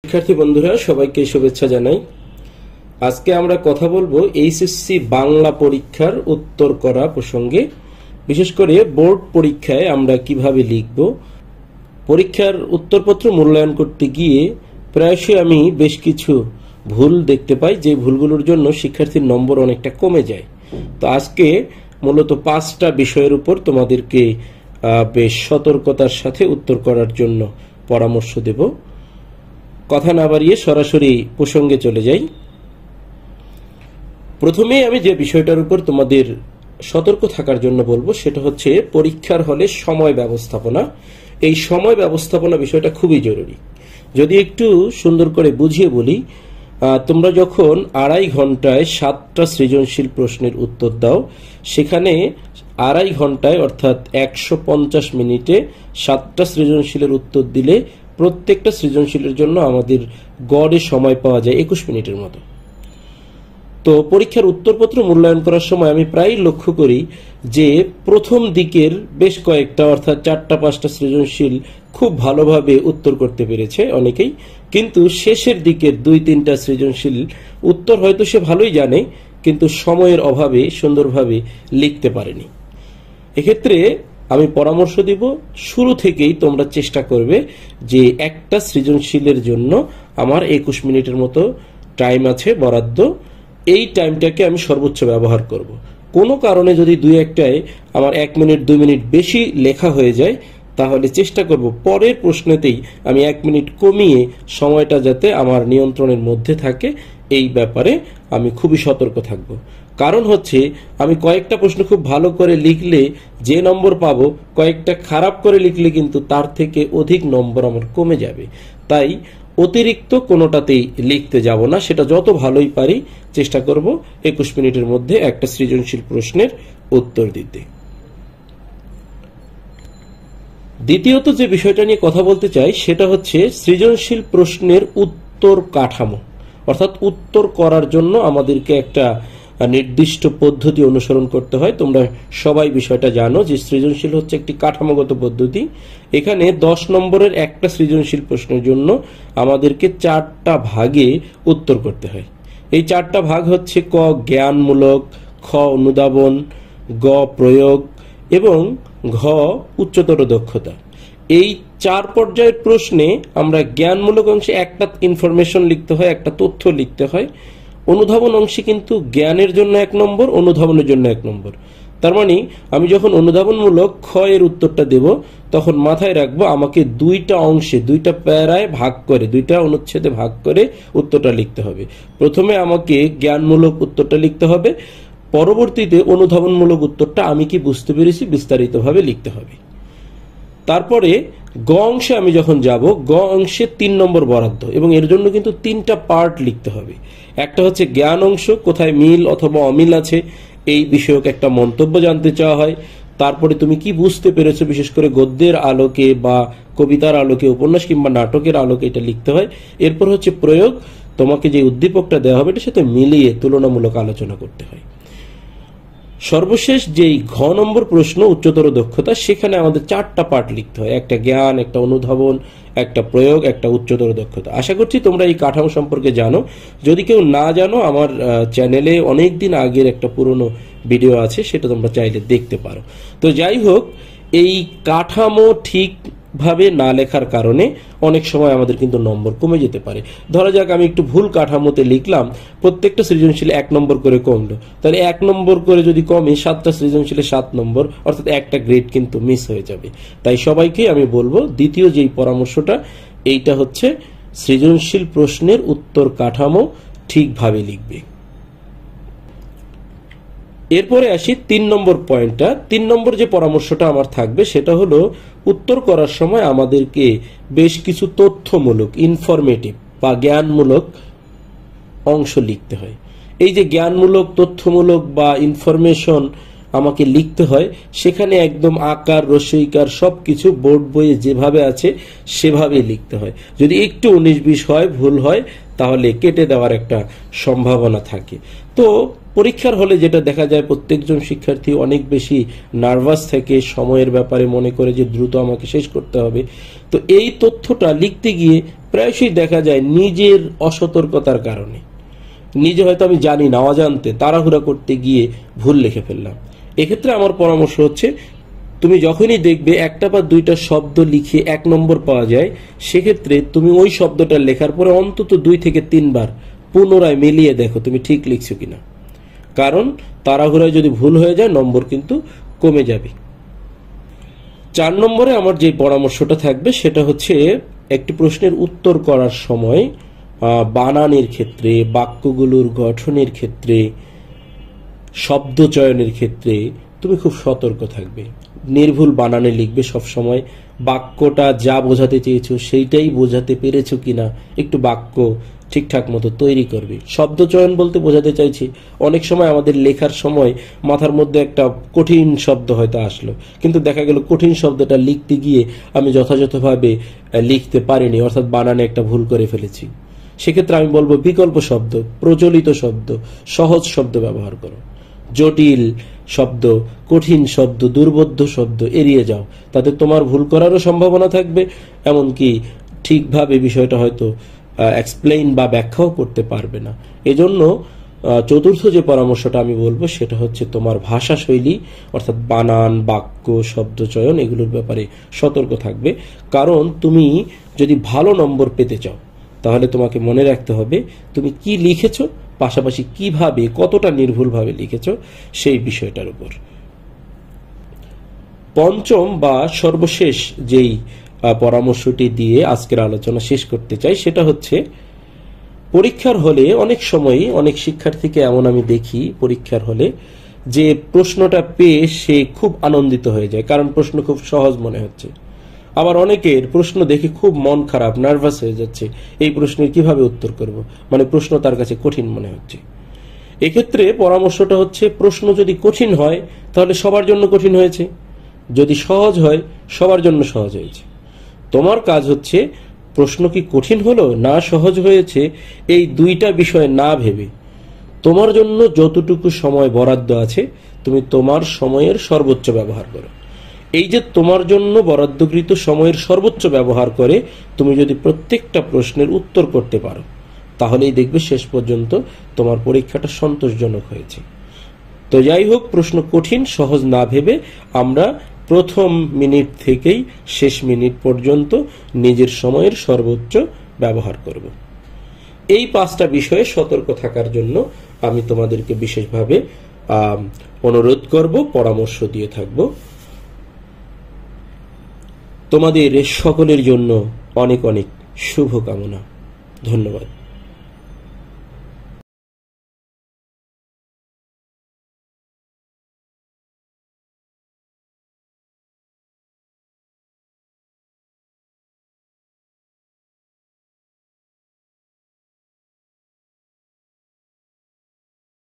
শিক্ষার্থী বন্ধুরা সবাইকে শুভেচ্ছা জানাই। আজকে আমরা কথা বলবো এইচএসসি বাংলা পরীক্ষার উত্তর করা প্রসঙ্গে। বিশেষ করে বোর্ড পরীক্ষায় আমরা কিভাবে লিখব। পরীক্ষার উত্তরপত্র মূল্যায়ন করতে গিয়ে প্রায়শই আমি বেশ কিছু ভুল দেখতে পাই, যে ভুলগুলোর জন্য শিক্ষার্থীর নম্বর অনেকটা কমে যায়। তো আজকে মূলত 5টা বিষয়ের উপর তোমাদেরকে বেশ সতর্কতার সাথে উত্তর করার জন্য পরামর্শ দেব। কথা না বাড়িয়ে সরাসরি প্রসঙ্গে চলে যাই। প্রথমে আমি যে বিষয়টার উপর তোমাদের সতর্ক থাকার জন্য বলবো সেটা হচ্ছে পরীক্ষার হলে সময় ব্যবস্থাপনা। এই সময় ব্যবস্থাপনা বিষয়টা খুবই জরুরি। যদি একটু সুন্দর করে বুঝিয়ে বলি, তোমরা যখন 2.5 ঘন্টায় 7টা সৃজনশীল প্রশ্নের উত্তর দাও, সেখানে 2.5 ঘন্টায় অর্থাৎ 150 মিনিটে 7টা সৃজনশীলের উত্তর দিলে প্রত্যেকটা সৃজনশীলের জন্য আমাদের গড়ে সময় পাওয়া যায় 21 মিনিটের মতো। তো পরীক্ষার উত্তরপত্র মূল্যায়ন করার সময় আমি প্রায় লক্ষ্য করি যে প্রথম দিকের বেশ কয়েকটা অর্থাৎ 4টা-5টা সৃজনশীল খুব ভালোভাবে উত্তর করতে পেরেছে অনেকেই, কিন্তু শেষের দিকের 2-3টা সৃজনশীল উত্তর হয়তো সে ভালোই জানে, কিন্তু সময়ের অভাবে সুন্দরভাবে লিখতে পারেনি। এক্ষেত্রে আমি পরামর্শ দিব, শুরু থেকেই তোমরা চেষ্টা করবে যে একটা সৃজনশীলের জন্য আমার 21 মিনিটের মতো টাইম আছে বরাদ্দ, এই টাইমটাকে আমি সর্বোচ্চ ব্যবহার করব। কোনো কারণে যদি 2-1টায় আমার 1 মিনিট 2 মিনিট বেশি লেখা হয়ে যায়, তাহলে চেষ্টা করব পরের প্রশ্নেতেই আমি 1 মিনিট কমিয়ে সময়টা যাতে আমার নিয়ন্ত্রণের মধ্যে থাকে, এই ব্যাপারে আমি খুবই সতর্ক থাকব। কারণ হচ্ছে আমি কয়েকটা প্রশ্ন খুব ভালো করে লিখলে যে নম্বর পাবো, কয়েকটা খারাপ করে লিখলে কিন্তু তার থেকে অধিক নম্বর আমার কমে যাবে। তাই অতিরিক্ত কোনোটাতেই লিখতে যাব না, সেটা যত ভালোই পারি চেষ্টা করব 21 মিনিটের মধ্যে একটা সৃজনশীল প্রশ্নের উত্তর দিতে। দ্বিতীয়ত যে বিষয়টা নিয়ে কথা বলতে চাই সেটা হচ্ছে সৃজনশীল প্রশ্নের উত্তর কাঠামো। অর্থাৎ উত্তর করার জন্য আমাদেরকে একটা নির্দিষ্ট পদ্ধতি অনুসরণ করতে হয়। তোমরা সবাই বিষয়টা জানো যে সৃজনশীল হচ্ছে একটি কাঠামোগত পদ্ধতি। এখানে 10 নম্বরের একটা সৃজনশীল প্রশ্নের জন্য আমাদেরকে 4টা ভাগে উত্তর করতে হয়। এই 4টা ভাগ হচ্ছে ক জ্ঞানমূলক, খ অনুধাবন, গ প্রয়োগ এবং ঘ উচ্চতর দক্ষতা। এই 4 পর্যায়ের প্রশ্নে আমরা জ্ঞানমূলক অংশে একটা ইনফরমেশন লিখতে হয়, একটা তথ্য লিখতে হয়। অনুধাবন অংশে কিন্তু জ্ঞানের জন্য 1 নম্বর, অনুধাবনের জন্য 1 নম্বর। তার মানে আমি যখন অনুধাবনমূলক খ এর উত্তরটা দেব, তখন মাথায় রাখবো আমাকে 2টা অংশে 2টা প্যারায় ভাগ করে 2টা অনুচ্ছেদে ভাগ করে উত্তরটা লিখতে হবে। প্রথমে আমাকে জ্ঞানমূলক উত্তরটা লিখতে হবে, পরবর্তীতে অনুধাবনমূলক উত্তরটা আমি কি বুঝতে পেরেছি বিস্তারিতভাবে লিখতে হবে। তারপরে গ অংশে আমি যখন যাব, গ অংশে 3 নম্বর বরাদ্দ এবং এর জন্য কিন্তু 3টা পার্ট লিখতে হবে। একটা হচ্ছে জ্ঞান অংশ, কোথায় মিল অথবা অমিল আছে এই বিষয়ক একটা মন্তব্য জানতে চাওয়া হয়। তারপরে তুমি কি বুঝতে পেরেছো, বিশেষ করে গদ্যের আলোকে বা কবিতার আলোকে, উপন্যাস কিংবা নাটকের আলোকে, এটা লিখতে হয়। এরপর হচ্ছে প্রয়োগ, তোমাকে যে উদ্দীপকটা দেওয়া হবে এটার সাথে মিলিয়ে তুলনামূলক আলোচনা করতে হয়। সর্বশেষ যেই ঘ নম্বর প্রশ্ন উচ্চতর দক্ষতা, সেখানে আমাদের 4টা পার্ট লিখতে হয়, একটা জ্ঞান, একটা অনুধাবন, একটা প্রয়োগ, একটা উচ্চতর দক্ষতা। আশা করছি তোমরা এই কাঠামো সম্পর্কে জানো। যদি কেউ না জানো, আমার চ্যানেলে অনেক দিন আগের একটা পুরনো ভিডিও আছে, সেটা তোমরা চাইলে দেখতে পারো। তো যাই হোক, এই কাঠামো ঠিকভাবে না লেখার কারণে অনেক সময় আমাদের কিন্তু নম্বর কমে যেতে পারে। ধরা যাক আমি একটু ভুল কাঠামোতে লিখলাম, প্রত্যেকটা সৃজনশীলে 1 নম্বর করে কমলো, তাহলে 1 নম্বর করে যদি কমে 7টা সৃজনশীলে 7 নম্বর, অর্থাৎ একটা গ্রেড কিন্তু মিস হয়ে যাবে। তাই সবাইকে আমি বলবো, দ্বিতীয় যেই পরামর্শটা, এইটা হচ্ছে সৃজনশীল প্রশ্নের উত্তর কাঠামো ঠিকভাবে লিখবে। এরপরে আসি 3 নম্বর পয়েন্টটা। 3 নম্বর যে পরামর্শটা আমার থাকবে সেটা হলো, উত্তর করার সময় আমাদেরকে বেশ কিছু তথ্যমূলক, ইনফরমেটিভ বা জ্ঞানমূলক অংশ লিখতে হয়। এই যে জ্ঞানমূলক, তথ্যমূলক বা ইনফরমেশন আমাকে লিখতে হয়, সেখানে একদম আকার রসইকার সবকিছু বোর্ড বইয়ে যেভাবে আছে সেভাবে লিখতে হয়। যদি একটু 19-20 হয়, ভুল হয়, তাহলে কেটে দেওয়ার একটা সম্ভাবনা থাকে। তো পরীক্ষার হলে যেটা দেখা যায়, প্রত্যেকজন শিক্ষার্থী অনেক বেশি নার্ভাস থাকে, সময়ের ব্যাপারে মনে করে যে দ্রুত আমাকে শেষ করতে হবে। তো এই তথ্যটা লিখতে গিয়ে প্রায়শই দেখা যায় নিজের অসতর্কতার কারণে, নিজে হয়তো আমি জানি না, অজান্তে তাড়াহুড়া করতে গিয়ে ভুল লিখে ফেললাম। এক্ষেত্রে আমার পরামর্শ হচ্ছে, তুমি যখনই দেখবে একটা বা দুইটা শব্দ লিখে 1 নম্বর পাওয়া যায়, সেক্ষেত্রে তুমি ওই শব্দটা লেখার পরে অন্তত 2 থেকে 3 বার পুনরায় মিলিয়ে দেখো তুমি ঠিক লিখছো কিনা। কারণ তাড়াহুড়ায় যদি ভুল হয়ে যায় নম্বর কিন্তু কমে যাবে। 4 নম্বরে আমার যে পরামর্শটা থাকবে সেটা হচ্ছে, একটি প্রশ্নের উত্তর করার সময় বানানের ক্ষেত্রে, বাক্যগুলোর গঠনের ক্ষেত্রে, শব্দ চয়নের ক্ষেত্রে তুমি খুব সতর্ক থাকবে। নির্ভুল বানানে লিখবে সব সময়। বাক্যটা যা বোঝাতে চেয়েছো সেইটাই বোঝাতে পেরেছো কিনা একটু বাক্য ঠিকঠাক মতো তৈরি করবে। শব্দ চয়ন বলতে বোঝাতে চাইছি, অনেক সময় আমাদের লেখার সময় মাথার মধ্যে একটা কঠিন শব্দ হয়তো আসলো, কিন্তু দেখা গেল কঠিন শব্দটা লিখতে গিয়ে আমি যথাযথভাবে লিখতে পারিনি, অর্থাৎ বানানে একটা ভুল করে ফেলেছি। সেক্ষেত্রে আমি বলবো বিকল্প শব্দ, প্রচলিত শব্দ, সহজ শব্দ ব্যবহার করো। জটিল শব্দ, কঠিন শব্দ, দুর্বোধ্য শব্দ এড়িয়ে যাও, তাতে তোমার ভুল করারও সম্ভাবনা থাকবে, এমনকি ঠিকভাবে বিষয়টা হয়তো এক্সপ্লেইন বা ব্যাখ্যাও করতে পারবে না। এজন্য চতুর্থ যে পরামর্শটা আমি বলবো সেটা হচ্ছে, তোমার ভাষা শৈলী অর্থাৎ বানান, বাক্য, শব্দচয়ন এগুলোর ব্যাপারে সতর্ক থাকবে। কারণ তুমি যদি ভালো নম্বর পেতে চাও তাহলে তোমাকে মনে রাখতে হবে তুমি কি লিখেছো, পাশাপাশি কিভাবে, কতটা নির্ভুলভাবে লিখেছো সেই বিষয়টার উপর। পঞ্চম বা সর্বশেষ যেই পরামর্শটি দিয়ে আজকের আলোচনা শেষ করতে চাই সেটা হচ্ছে, পরীক্ষার হলে অনেক সময়ই অনেক শিক্ষার্থীকে এমন আমি দেখি পরীক্ষার হলে যে প্রশ্নটা পেয়ে সে খুব আনন্দিত হয়ে যায়, কারণ প্রশ্ন খুব সহজ মনে হচ্ছে। আবার অনেকের প্রশ্ন দেখে খুব মন খারাপ, নার্ভাস হয়ে যাচ্ছে, এই প্রশ্নের কিভাবে উত্তর করব, মানে প্রশ্ন তার কাছে কঠিন মনে হচ্ছে। এক্ষেত্রে পরামর্শটা হচ্ছে, প্রশ্ন যদি কঠিন হয় তাহলে সবার জন্য কঠিন হয়েছে, যদি সহজ হয় সবার জন্য সহজ হয়েছে। তোমার কাজ হচ্ছে প্রশ্ন কি কঠিন হলো না সহজ হয়েছে এই দুইটা বিষয় না ভেবে, তোমার জন্য যতটুকু সময় বরাদ্দ আছে তুমি তোমার সময়ের সর্বোচ্চ ব্যবহার করো। এই যে তোমার জন্য বরাদ্দকৃত সময়ের সর্বোচ্চ ব্যবহার করে তুমি যদি প্রত্যেকটা প্রশ্নের উত্তর করতে পারো, তাহলেই দেখবে শেষ পর্যন্ত তোমার পরীক্ষাটা সন্তোষজনক হয়েছে। তো যাই হোক, প্রশ্ন কঠিন সহজ না ভেবে আমরা প্রথম মিনিট থেকেই শেষ মিনিট পর্যন্ত নিজের সময়ের সর্বোচ্চ ব্যবহার করব। এই 5টা বিষয়ে সতর্ক থাকার জন্য আমি তোমাদেরকে বিশেষভাবে অনুরোধ করব, পরামর্শ দিয়ে থাকব। তোমাদের সকলের জন্য অনেক অনেক শুভকামনা। ধন্যবাদ।